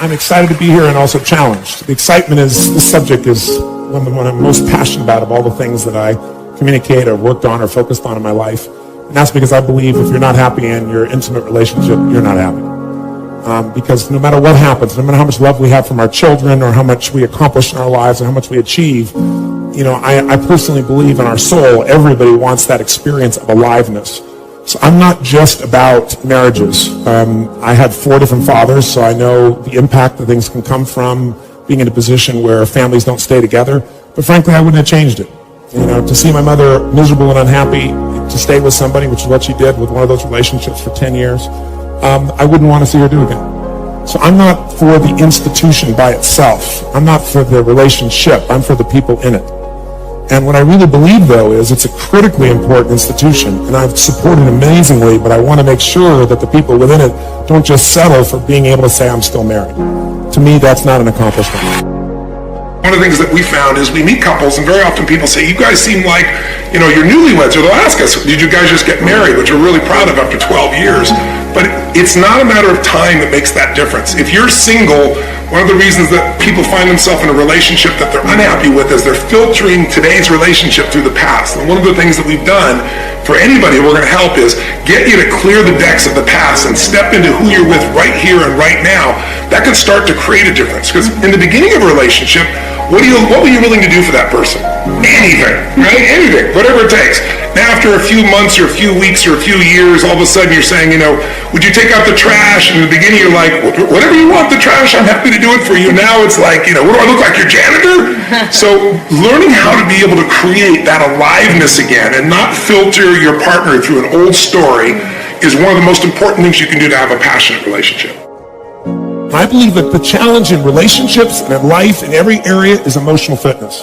I'm excited to be here and also challenged. The excitement is, this subject is one I'm most passionate about of all the things that I communicate or worked on or focused on in my life. And that's because I believe if you're not happy in your intimate relationship, you're not happy. Because no matter what happens, no matter how much love we have from our children or how much we accomplish in our lives and how much we achieve, I personally believe in our soul, everybody wants that experience of aliveness. So I'm not just about marriages. I had 4 different fathers, so I know the impact that things can come from being in a position where families don't stay together. But frankly, I wouldn't have changed it. To see my mother miserable and unhappy, to stay with somebody, which is what she did with one of those relationships for 10 years, I wouldn't want to see her do again. So I'm not for the institution by itself. I'm not for the relationship. I'm for the people in it. And what I really believe, though, is it's a critically important institution, and I've supported it amazingly, but I want to make sure that the people within it don't just settle for being able to say, I'm still married. To me, that's not an accomplishment. One of the things that we found is we meet couples, and very often people say, you guys seem like, you're newlyweds, or they'll ask us, did you guys just get married, which we're really proud of after 12 years. But it's not a matter of time that makes that difference. If you're single, one of the reasons that people find themselves in a relationship that they're unhappy with is they're filtering today's relationship through the past. And one of the things that we've done for anybody we're going to help is get you to clear the decks of the past and step into who you're with right here and right now. That can start to create a difference. Because in the beginning of a relationship, what were you willing to do for that person? Anything, right? Anything, whatever it takes. Now after a few months or a few weeks or a few years, all of a sudden you're saying, would you take out the trash? And in the beginning you're like, whatever you want, the trash, I'm happy to do it for you. Now it's like, what do I look like, your janitor? So learning how to be able to create that aliveness again and not filter your partner through an old story is one of the most important things you can do to have a passionate relationship. I believe that the challenge in relationships and in life in every area is emotional fitness.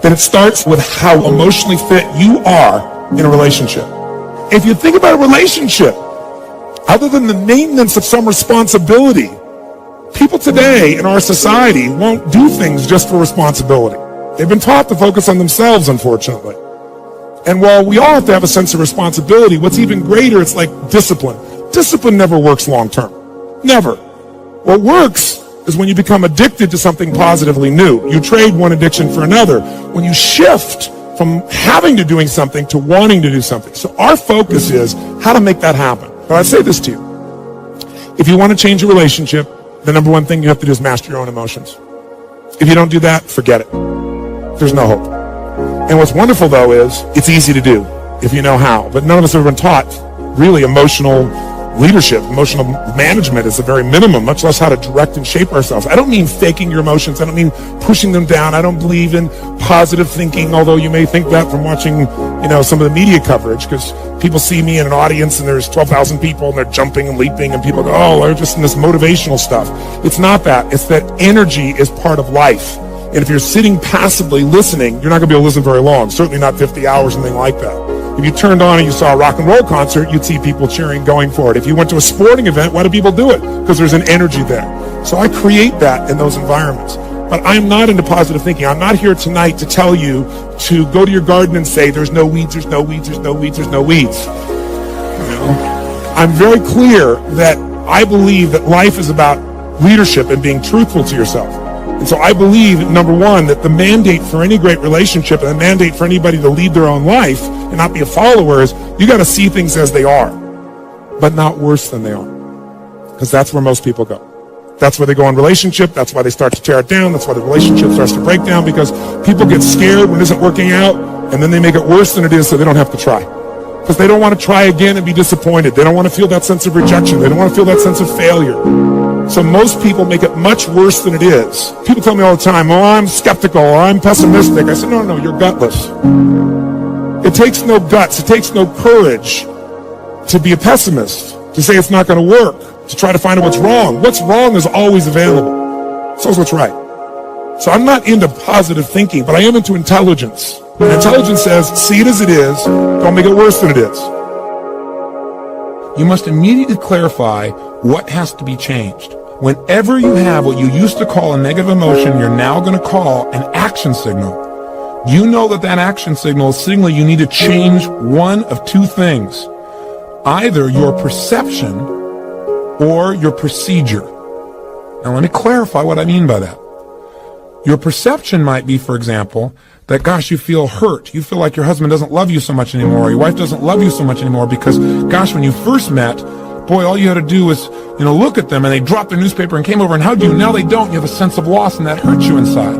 That it starts with how emotionally fit you are in a relationship. If you think about a relationship, other than the maintenance of some responsibility, people today in our society won't do things just for responsibility. They've been taught to focus on themselves, unfortunately. And while we all have to have a sense of responsibility, what's even greater, it's like discipline. Discipline never works long term. Never. What works is when you become addicted to something positively new. You trade one addiction for another. When you shift from having to doing something to wanting to do something. So our focus is how to make that happen. But I say this to you. If you want to change a relationship, the number one thing you have to do is master your own emotions. If you don't do that, forget it. There's no hope. And what's wonderful, though, is it's easy to do if you know how. But none of us have been taught really emotional leadership. Emotional management is the very minimum, much less how to direct and shape ourselves. I don't mean faking your emotions. I don't mean pushing them down. I don't believe in positive thinking, although you may think that from watching, some of the media coverage, because people see me in an audience and there's 12,000 people and they're jumping and leaping and people go, oh, they're just in this motivational stuff. It's not that. It's that energy is part of life. And if you're sitting passively listening, you're not going to be able to listen very long, certainly not 50 hours, anything like that. If you turned on and you saw a rock and roll concert, you'd see people cheering, going for it. If you went to a sporting event, why do people do it? Because there's an energy there. So I create that in those environments. But I'm not into positive thinking. I'm not here tonight to tell you to go to your garden and say, there's no weeds, there's no weeds, there's no weeds, there's no weeds. I'm very clear that I believe that life is about leadership and being truthful to yourself. And so I believe, number one, that the mandate for any great relationship and the mandate for anybody to lead their own life and not be a follower is you got to see things as they are, but not worse than they are. Because that's where most people go. That's where they go in relationship. That's why they start to tear it down. That's why the relationship starts to break down, because people get scared when it isn't working out, and then they make it worse than it is so they don't have to try. Because they don't want to try again and be disappointed. They don't want to feel that sense of rejection. They don't want to feel that sense of failure. So most people make it much worse than it is. People tell me all the time, oh, I'm skeptical or I'm pessimistic. I said, no, you're gutless. It takes no guts. It takes no courage to be a pessimist, to say it's not going to work, to try to find out what's wrong. What's wrong is always available. So is what's right. So I'm not into positive thinking, but I am into intelligence. And intelligence says, see it as it is, don't make it worse than it is. You must immediately clarify what has to be changed. Whenever you have what you used to call a negative emotion, you're now going to call an action signal. You know that action signal is signaling you need to change one of two things. Either your perception or your procedure. Now let me clarify what I mean by that. Your perception might be, for example, that, gosh, you feel hurt. You feel like your husband doesn't love you so much anymore, or your wife doesn't love you so much anymore because, gosh, when you first met, boy, all you had to do was, look at them and they dropped their newspaper and came over and hugged you, and now they don't. You have a sense of loss, and that hurts you inside.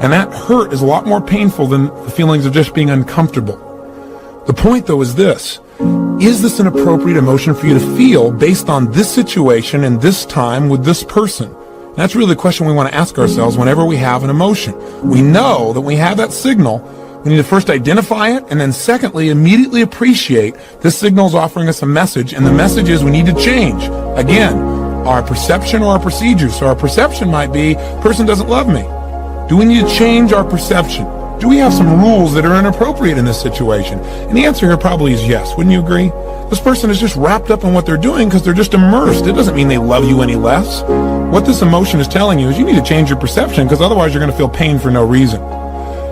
And that hurt is a lot more painful than the feelings of just being uncomfortable. The point, though, is this. Is this an appropriate emotion for you to feel based on this situation and this time with this person? And that's really the question we want to ask ourselves whenever we have an emotion. We know that when we have that signal, we need to first identify it, and then secondly, immediately appreciate this signal is offering us a message, and the message is we need to change. Again, our perception or our procedure. So our perception might be, person doesn't love me. Do we need to change our perception? Do we have some rules that are inappropriate in this situation? And the answer here probably is yes. Wouldn't you agree? This person is just wrapped up in what they're doing because they're just immersed. It doesn't mean they love you any less. What this emotion is telling you is you need to change your perception, because otherwise you're going to feel pain for no reason.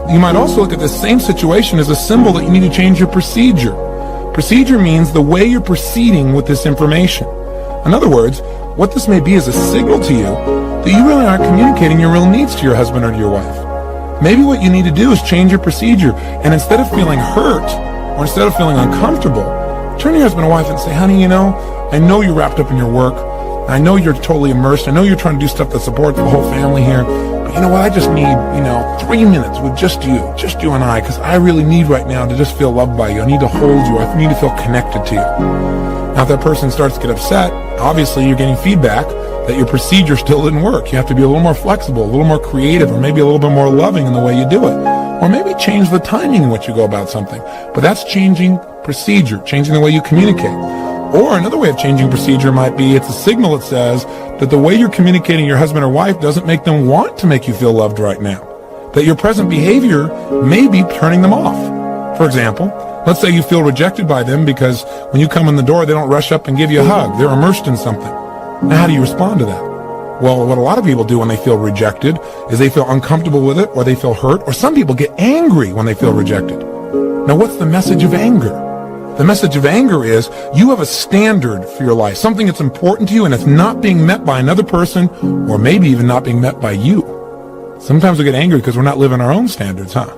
You might also look at this same situation as a symbol that you need to change your procedure. Procedure means the way you're proceeding with this information. In other words, what this may be is a signal to you that you really aren't communicating your real needs to your husband or to your wife. Maybe what you need to do is change your procedure, and instead of feeling hurt or instead of feeling uncomfortable, turn to your husband or wife and say, honey, I know you're wrapped up in your work. I know you're totally immersed. I know you're trying to do stuff that supports the whole family here. But you know what? I just need, 3 minutes with just you and I, because I really need right now to just feel loved by you. I need to hold you. I need to feel connected to you. Now, if that person starts to get upset, obviously you're getting feedback that your procedure still didn't work. You have to be a little more flexible, a little more creative, or maybe a little bit more loving in the way you do it. Or maybe change the timing in which you go about something. But that's changing procedure, changing the way you communicate. Or another way of changing procedure might be it's a signal that says that the way you're communicating your husband or wife doesn't make them want to make you feel loved right now. That your present behavior may be turning them off. For example, let's say you feel rejected by them because when you come in the door, they don't rush up and give you a hug. They're immersed in something. Now, how do you respond to that? Well, what a lot of people do when they feel rejected is they feel uncomfortable with it, or they feel hurt, or some people get angry when they feel rejected. Now, what's the message of anger? The message of anger is you have a standard for your life, something that's important to you, and it's not being met by another person, or maybe even not being met by you. Sometimes we get angry because we're not living our own standards, huh?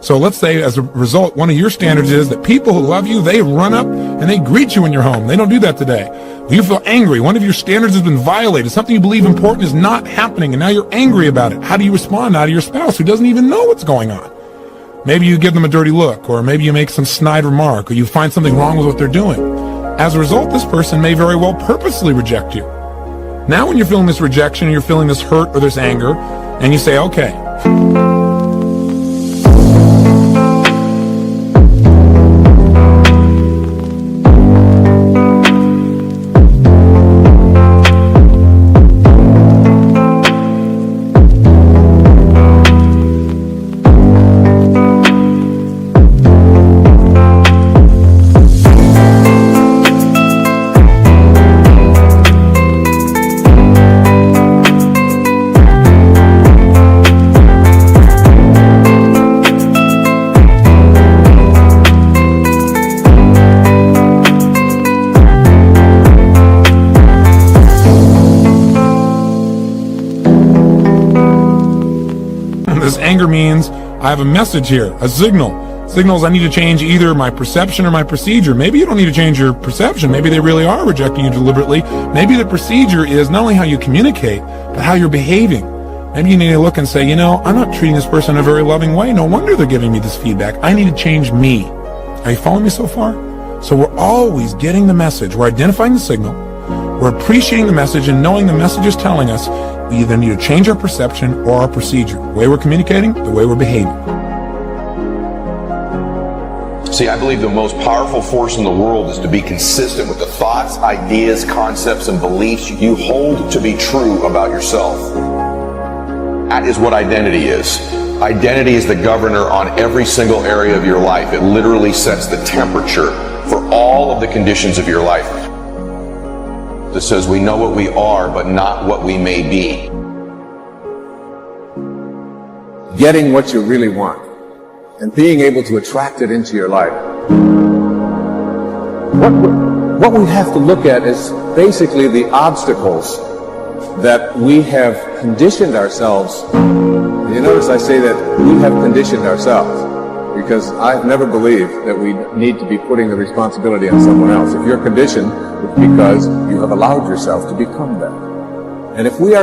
So let's say as a result, one of your standards is that people who love you, they run up and they greet you in your home. They don't do that today. You feel angry. One of your standards has been violated. Something you believe important is not happening, and now you're angry about it. How do you respond now to your spouse who doesn't even know what's going on? Maybe you give them a dirty look, or maybe you make some snide remark, or you find something wrong with what they're doing. As a result, this person may very well purposely reject you. Now when you're feeling this rejection, you're feeling this hurt or this anger, and you say, okay, anger means I have a message here, a signal. Signals I need to change either my perception or my procedure. Maybe you don't need to change your perception. Maybe they really are rejecting you deliberately. Maybe the procedure is not only how you communicate, but how you're behaving. Maybe you need to look and say, I'm not treating this person in a very loving way. No wonder they're giving me this feedback. I need to change me. Are you following me so far? So we're always getting the message. We're identifying the signal. We're appreciating the message and knowing the message is telling us we either need to change our perception or our procedure. The way we're communicating, the way we're behaving. See, I believe the most powerful force in the world is to be consistent with the thoughts, ideas, concepts, and beliefs you hold to be true about yourself. That is what identity is. Identity is the governor on every single area of your life. It literally sets the temperature for all of the conditions of your life. That says we know what we are, but not what we may be. Getting what you really want and being able to attract it into your life. What we have to look at is basically the obstacles that we have conditioned ourselves. You notice I say that we have conditioned ourselves, because I've never believed that we need to be putting the responsibility on someone else. If you're conditioned, it's because you have allowed yourself to become that. And if we've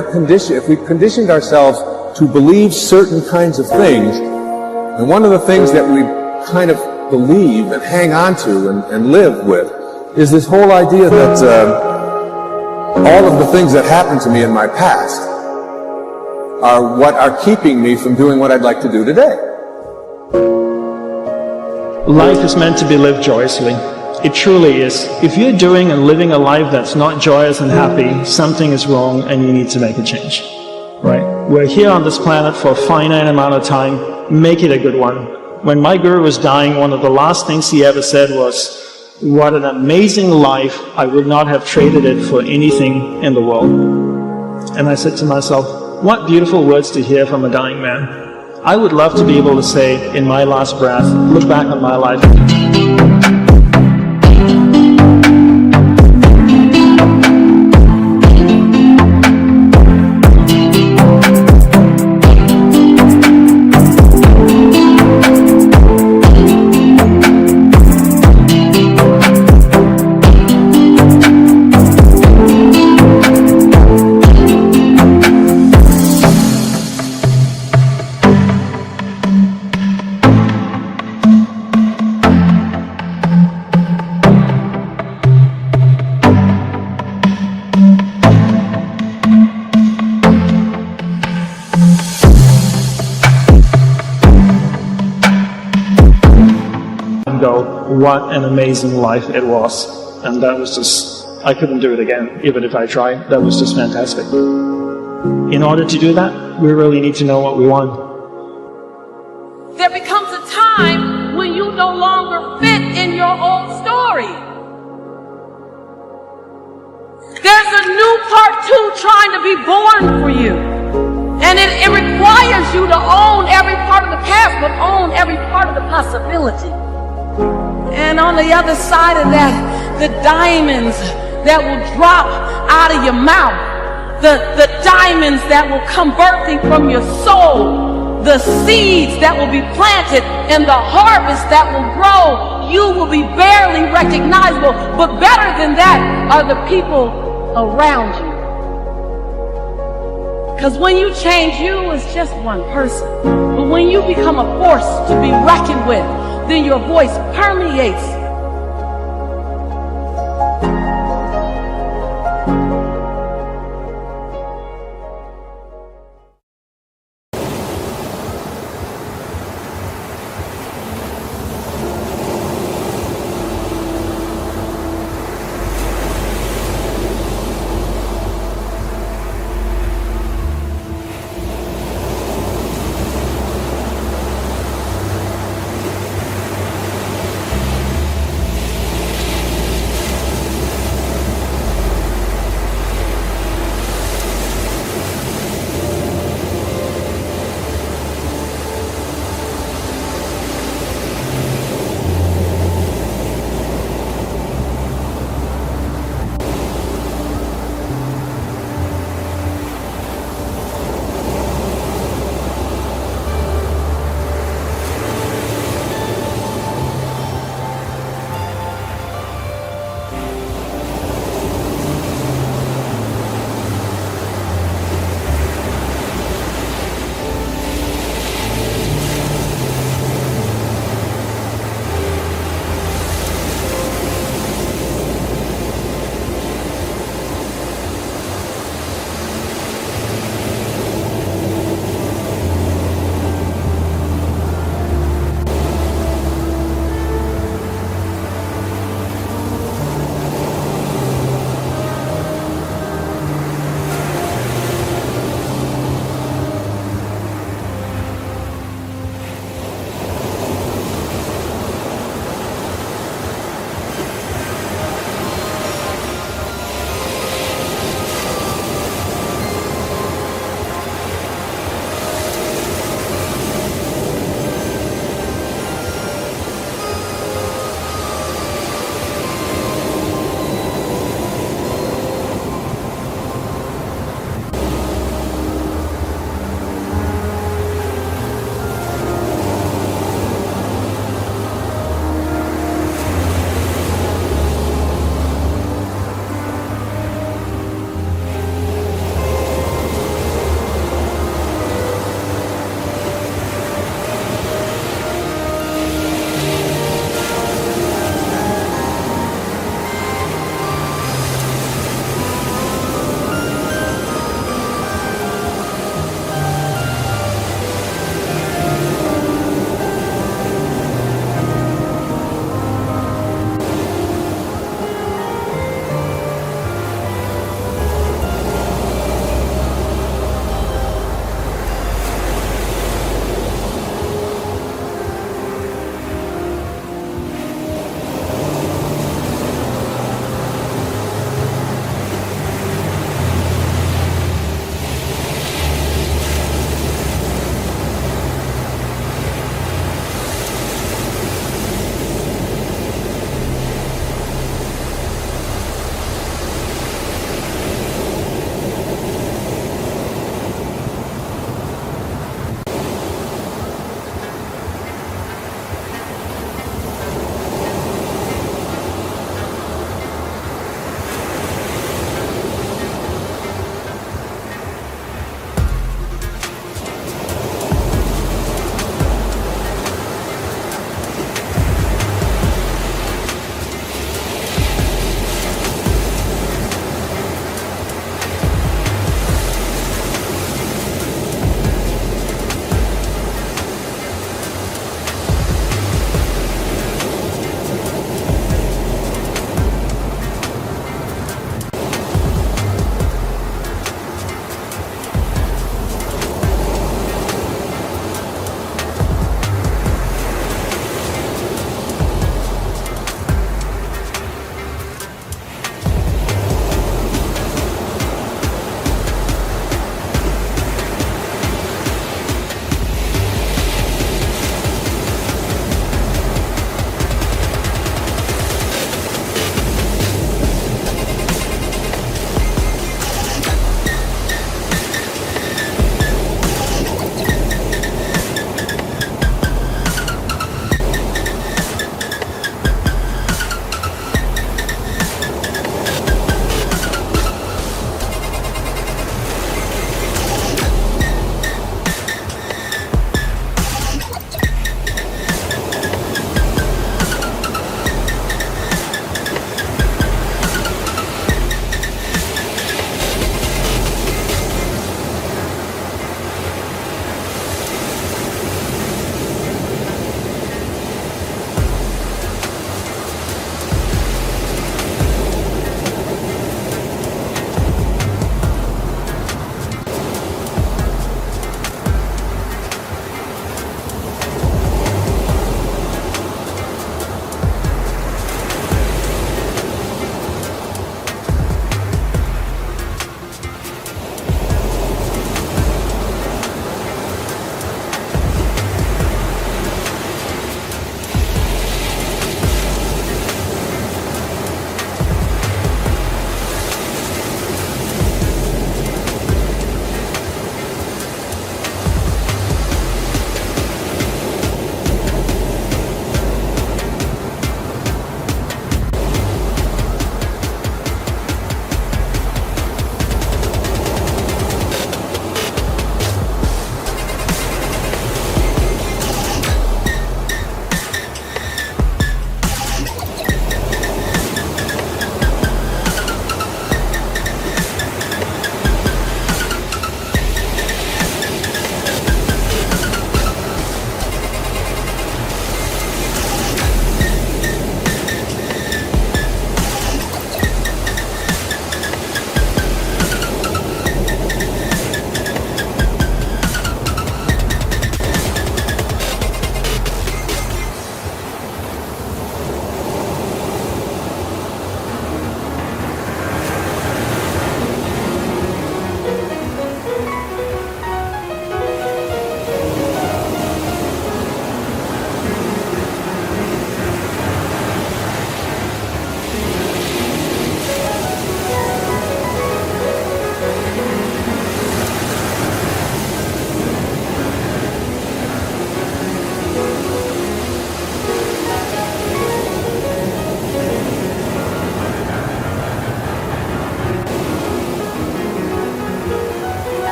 conditioned ourselves to believe certain kinds of things, and one of the things that we kind of believe and hang on to and live with is this whole idea that all of the things that happened to me in my past are what are keeping me from doing what I'd like to do today. Life is meant to be lived joyously. It truly is. If you're doing and living a life that's not joyous and happy, something is wrong and you need to make a change. Right? We're here on this planet for a finite amount of time. Make it a good one. When my guru was dying, one of the last things he ever said was, "What an amazing life. I would not have traded it for anything in the world." And I said to myself, what beautiful words to hear from a dying man. I would love to be able to say in my last breath, look back on my life. Go, what an amazing life it was. And that was just, I couldn't do it again, even if I tried. That was just fantastic. In order to do that, we really need to know what we want. There becomes a time when you no longer fit in your old story. There's a new part 2 trying to be born for you. And it requires you to own every part of the past, but own every part of the possibility. And on the other side of that, the diamonds that will drop out of your mouth, the diamonds that will come birthing from your soul, the seeds that will be planted, and the harvest that will grow, you will be barely recognizable. But better than that are the people around you. Because when you change, you is just one person. But when you become a force to be reckoned with, then your voice permeates